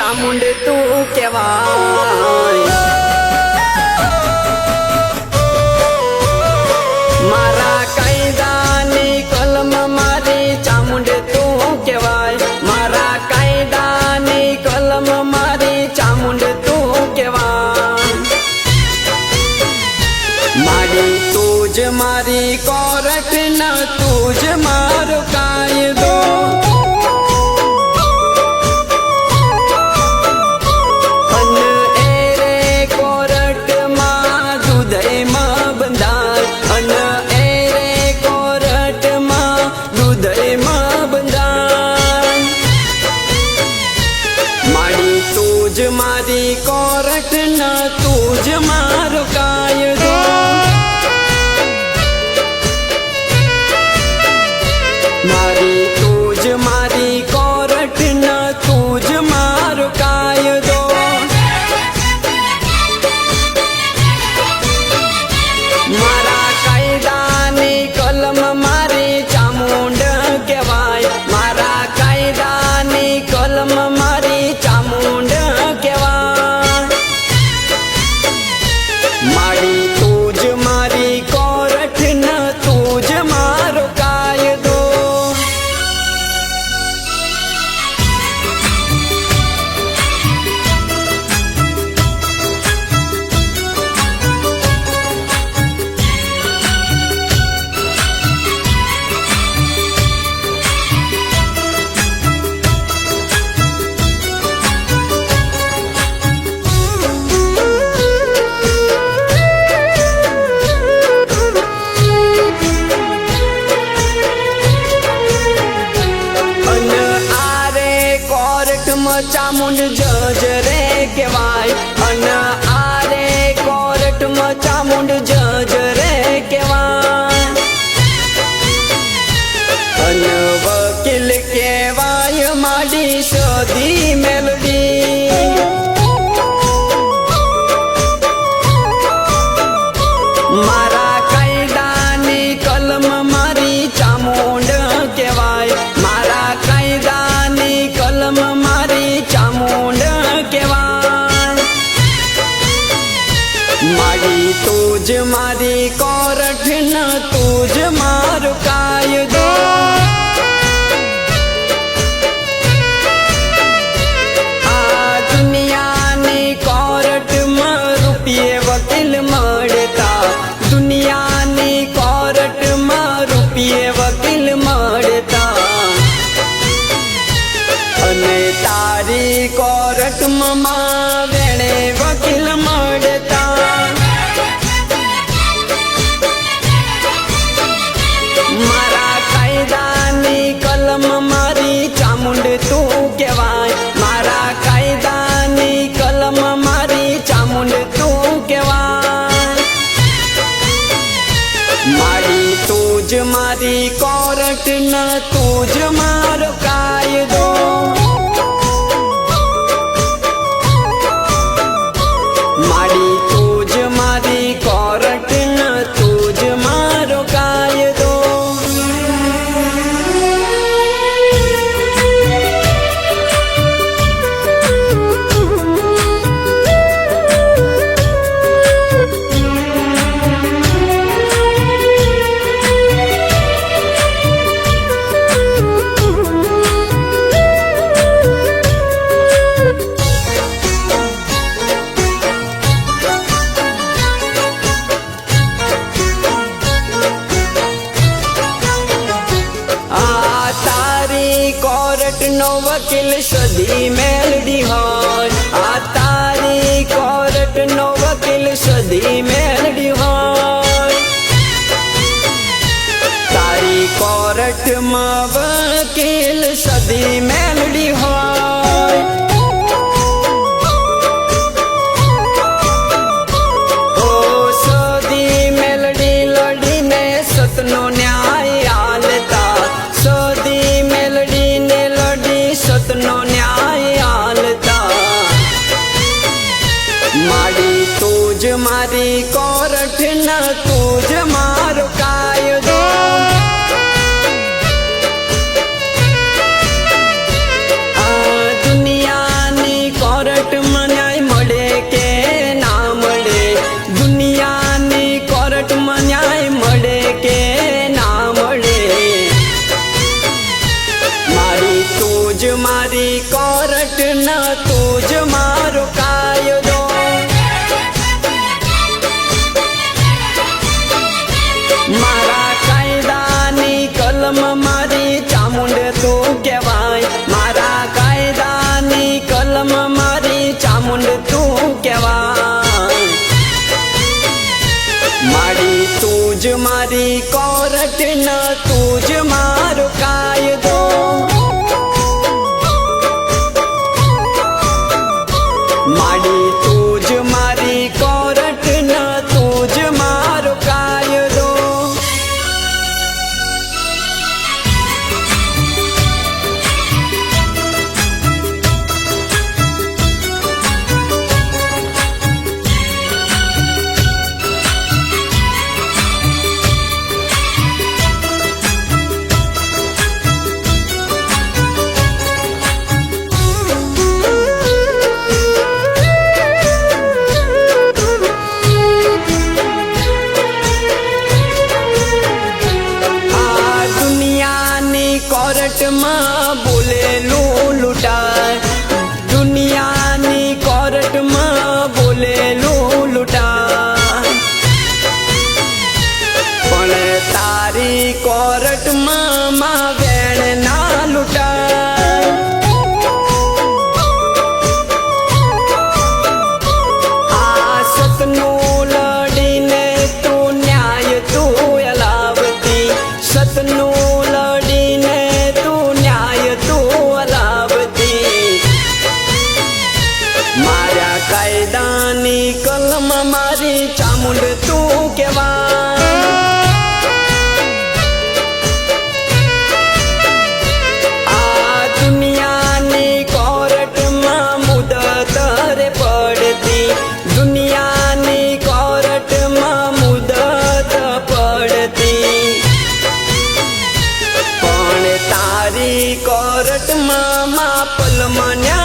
ચામુંડ તું કહેવાય મારા કાયદાની કલમ મારી ચામુંડ તું કહેવાય મારા કાયદાની કલમ મારી ચામુંડ તું કહેવાય મારી તું જ મારી કોરટ ન તું જ મારો કાયદો મારી કોરટ ન તું જ મારો કાયદો મારી તું જ મારી કોરટ ન તું જ મારો કાયદો મારા કાયદાની કલમ મારી ચામુંડ કહેવાય મારા કાયદાની કલમ મારી ચામુંડ મારી તું જ મારી કોરટ ન તું જ મારો કાયદો ચામુંડ જજ રે કહેવાય અન આરે કોર્ટ માં ચામુંડ જજ રે કહેવાય અન વકીલ કહેવાય માડી સદી મેલડી મારા કાયદાની કલમ મારી ચામુંડ કહેવાય મારા કાયદાની કલમ મારી ચામુંડ કહેવાય મારી તું જ મારી કોરટ ન તું જ મારો કાયદો આ દુનિયાની કોરટમાં રૂપિયે વકીલ મળતા દુનિયાની કોરટમાં રૂપિયે વકીલ મળતા અને તારી કોરટમાં વેણે વકીલ મળતા મારા કાયદાની કલમ મારી ચામુંડ તું કહેવાય મારા કાયદાની કલમ મારી ચામુંડ તું કહેવાય મારી તું જ મારી કોરટ ન તું જ મારો કાયદો મારી તું જ મારી કોરટ ન તું જ મારો કાયદો નો વકીલ સદી મેલડી હોય આ તારી કોરટ નો વકીલ સદી મેલડી હોય તારી કોરટમાં વકીલ સદી મેલડી હોય ઓ સદી મેલડી લડીને સતનો ન્યાય આલતા સદી મેલડીને સતનો ન્યાય આલતા મારી તું જ મારી કોરટ ન તું જ મારો કાયદો આ દુનિયાની મારી કોરટ ન તું જ મારો કાયદો માડી તું જ મારી કોરટ ન તું જ મારો કાયદો કોરટમાં બોલેલું લૂંટાય દુનિયાની કોરટમાં બોલેલું લૂંટાય પણ તારી કોરટમાં માં વેણ ના લૂંટાય આ સતનું લડીને તું ન્યાય તું અલાવતી સતનું કાયદાની કલમ મારી ચામુંડ તું કેવા આ દુનિયાની કોરટમાં મુદત રે પડતી દુનિયાની કોરટમાં મુદત પડતી પણ તારી કોરટમાં માં પલમન્યા